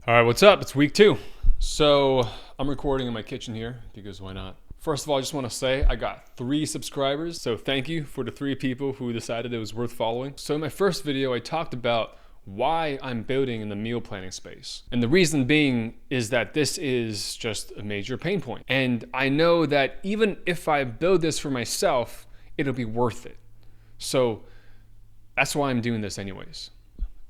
All right, what's up? It's week 2. So I'm recording in my kitchen here because why not? First of all, I just want to say I got 3 subscribers. So thank you for the 3 people who decided it was worth following. So in my first video, I talked about why I'm building in the meal planning space. And the reason being is that this is just a major pain point. And I know that even if I build this for myself, it'll be worth it. So that's why I'm doing this anyways.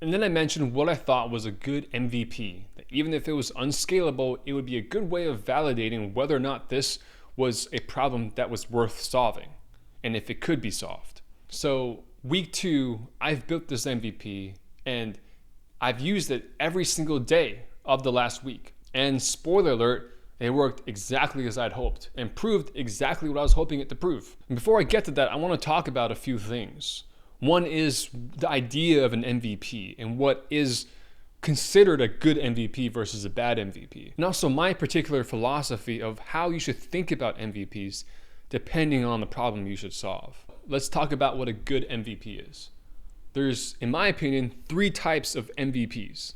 And then I mentioned what I thought was a good MVP, that even if it was unscalable, it would be a good way of validating whether or not this was a problem that was worth solving, and if it could be solved. So week 2, I've built this MVP, and I've used it every single day of the last week. And spoiler alert, it worked exactly as I'd hoped, and proved exactly what I was hoping it to prove. And before I get to that, I want to talk about a few things. One is the idea of an MVP and what is considered a good MVP versus a bad MVP. And also my particular philosophy of how you should think about MVPs depending on the problem you should solve. Let's talk about what a good MVP is. There's, in my opinion, 3 types of MVPs.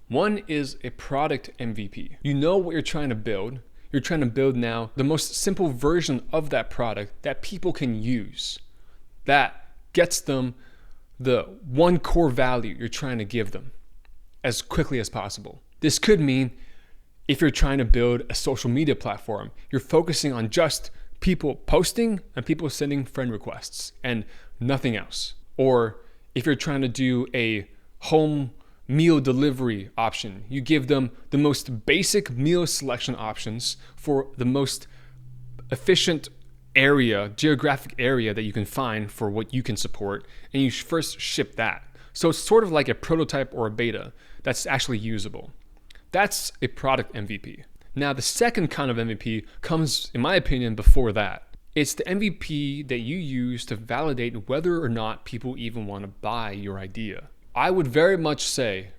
One is a product MVP. You know what you're trying to build. You're trying to build now the most simple version of that product that people can use. That gets them the one core value you're trying to give them as quickly as possible. This could mean if you're trying to build a social media platform, you're focusing on just people posting and people sending friend requests and nothing else. Or if you're trying to do a home meal delivery option, you give them the most basic meal selection options for the most efficient geographic area that you can find for what you can support, and you first ship that. So it's sort of like a prototype or a beta that's actually usable. That's a product MVP. Now, the second kind of MVP comes, in my opinion, before that. It's the MVP that you use to validate whether or not people even want to buy your idea. I would very much say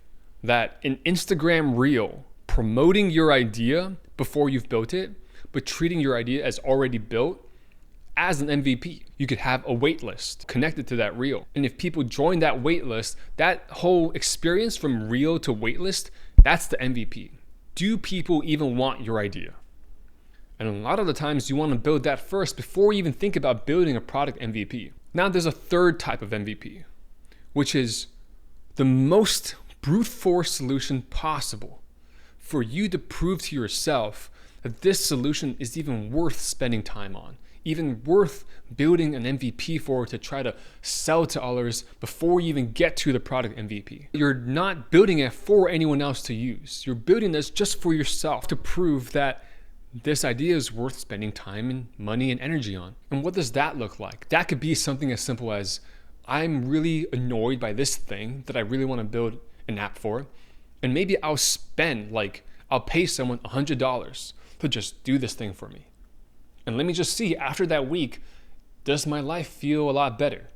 that an Instagram reel promoting your idea before you've built it, but treating your idea as already built, as an MVP. You could have a wait list connected to that reel. And if people join that wait list, that whole experience from reel to wait list, that's the MVP. Do people even want your idea? And a lot of the times you want to build that first before you even think about building a product MVP. Now there's a third type of MVP, which is the most brute force solution possible for you to prove to yourself that this solution is even worth spending time on, even worth building an MVP for to try to sell to others before you even get to the product MVP. You're not building it for anyone else to use. You're building this just for yourself to prove that this idea is worth spending time and money and energy on. And what does that look like? That could be something as simple as, I'm really annoyed by this thing that I really want to build an app for, and maybe I'll pay someone $100 to just do this thing for me. And let me just see, after that week, does my life feel a lot better?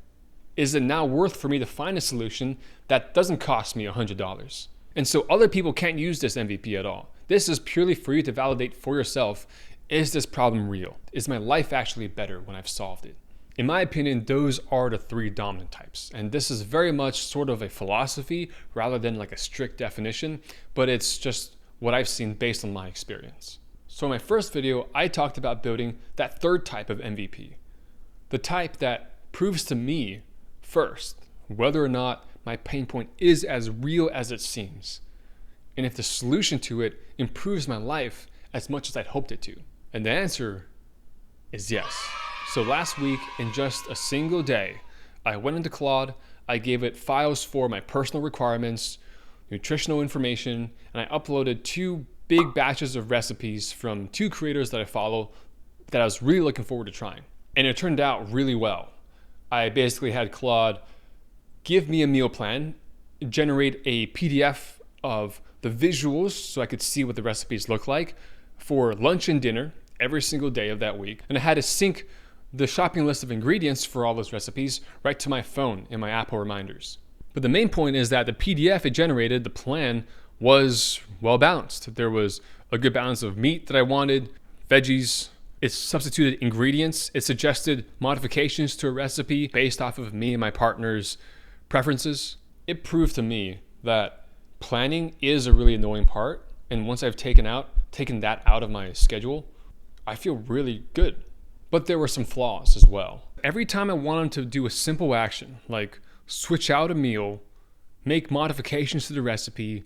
Is it now worth for me to find a solution that doesn't cost me $100? And so other people can't use this MVP at all. This is purely for you to validate for yourself, is this problem real? Is my life actually better when I've solved it? In my opinion, those are the 3 dominant types. And this is very much sort of a philosophy rather than like a strict definition, but it's just what I've seen based on my experience. So in my first video, I talked about building that third type of MVP. The type that proves to me first whether or not my pain point is as real as it seems, and if the solution to it improves my life as much as I'd hoped it to. And the answer is yes. So last week, in just a single day, I went into Claude, I gave it files for my personal requirements, nutritional information, and I uploaded 2 big batches of recipes from 2 creators that I follow that I was really looking forward to trying. And it turned out really well. I basically had Claude give me a meal plan, generate a PDF of the visuals so I could see what the recipes look like for lunch and dinner every single day of that week. And I had to sync the shopping list of ingredients for all those recipes right to my phone in my Apple reminders. But the main point is that the PDF it generated, the plan, was well balanced. There was a good balance of meat that I wanted, veggies. It substituted ingredients. It suggested modifications to a recipe based off of me and my partner's preferences. It proved to me that planning is a really annoying part. And once I've taken that out of my schedule, I feel really good. But there were some flaws as well. Every time I wanted to do a simple action, like switch out a meal, make modifications to the recipe,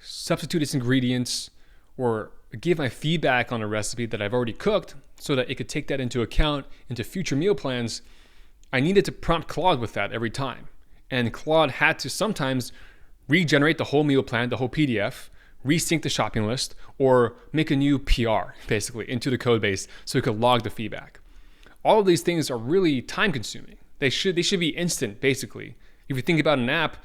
substitute its ingredients, or give my feedback on a recipe that I've already cooked so that it could take that into account into future meal plans, I needed to prompt Claude with that every time. And Claude had to sometimes regenerate the whole meal plan, the whole PDF, resync the shopping list, or make a new PR, basically, into the code base so it could log the feedback. All of these things are really time consuming. They should be instant, basically. If you think about an app,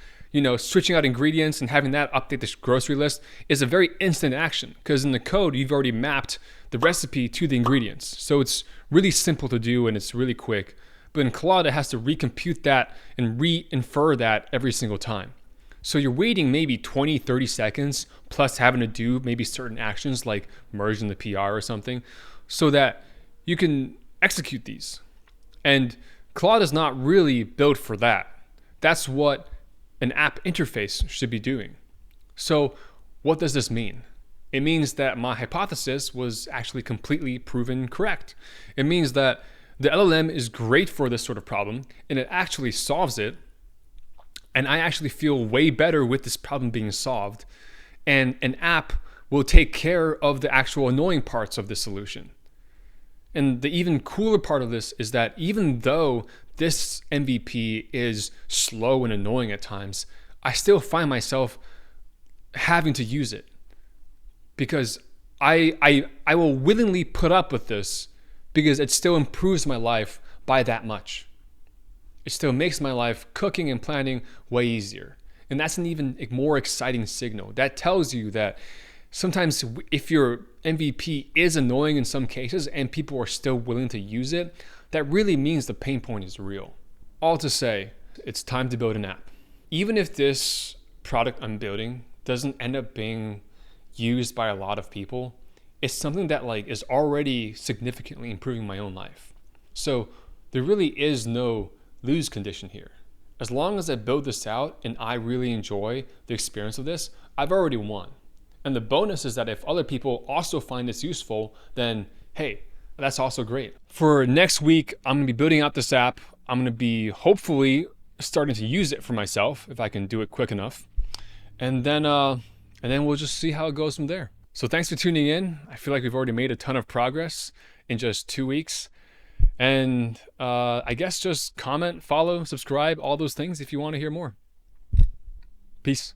switching out ingredients and having that update the grocery list is a very instant action, because in the code, you've already mapped the recipe to the ingredients. So it's really simple to do and it's really quick. But in Claude, it has to recompute that and re-infer that every single time. So you're waiting maybe 20, 30 seconds, plus having to do maybe certain actions like merging the PR or something, so that you can execute these. And Claude is not really built for that. That's what an app interface should be doing. So what does this mean? It means that my hypothesis was actually completely proven correct. It means that the LLM is great for this sort of problem, and it actually solves it. And I actually feel way better with this problem being solved. And an app will take care of the actual annoying parts of the solution. And the even cooler part of this is that even though this MVP is slow and annoying at times, I still find myself having to use it, because I will willingly put up with this because it still improves my life by that much. It still makes my life cooking and planning way easier. And that's an even more exciting signal. That tells you that sometimes if your MVP is annoying in some cases and people are still willing to use it, that really means the pain point is real. All to say, it's time to build an app. Even if this product I'm building doesn't end up being used by a lot of people, it's something that is already significantly improving my own life. So there really is no lose condition here. As long as I build this out and I really enjoy the experience of this, I've already won. And the bonus is that if other people also find this useful, then hey, that's also great. For next week, I'm gonna be building out this app. I'm gonna be hopefully starting to use it for myself if I can do it quick enough. And then we'll just see how it goes from there. So thanks for tuning in. I feel like we've already made a ton of progress in just 2 weeks. And I guess just comment, follow, subscribe, all those things if you want to hear more. Peace.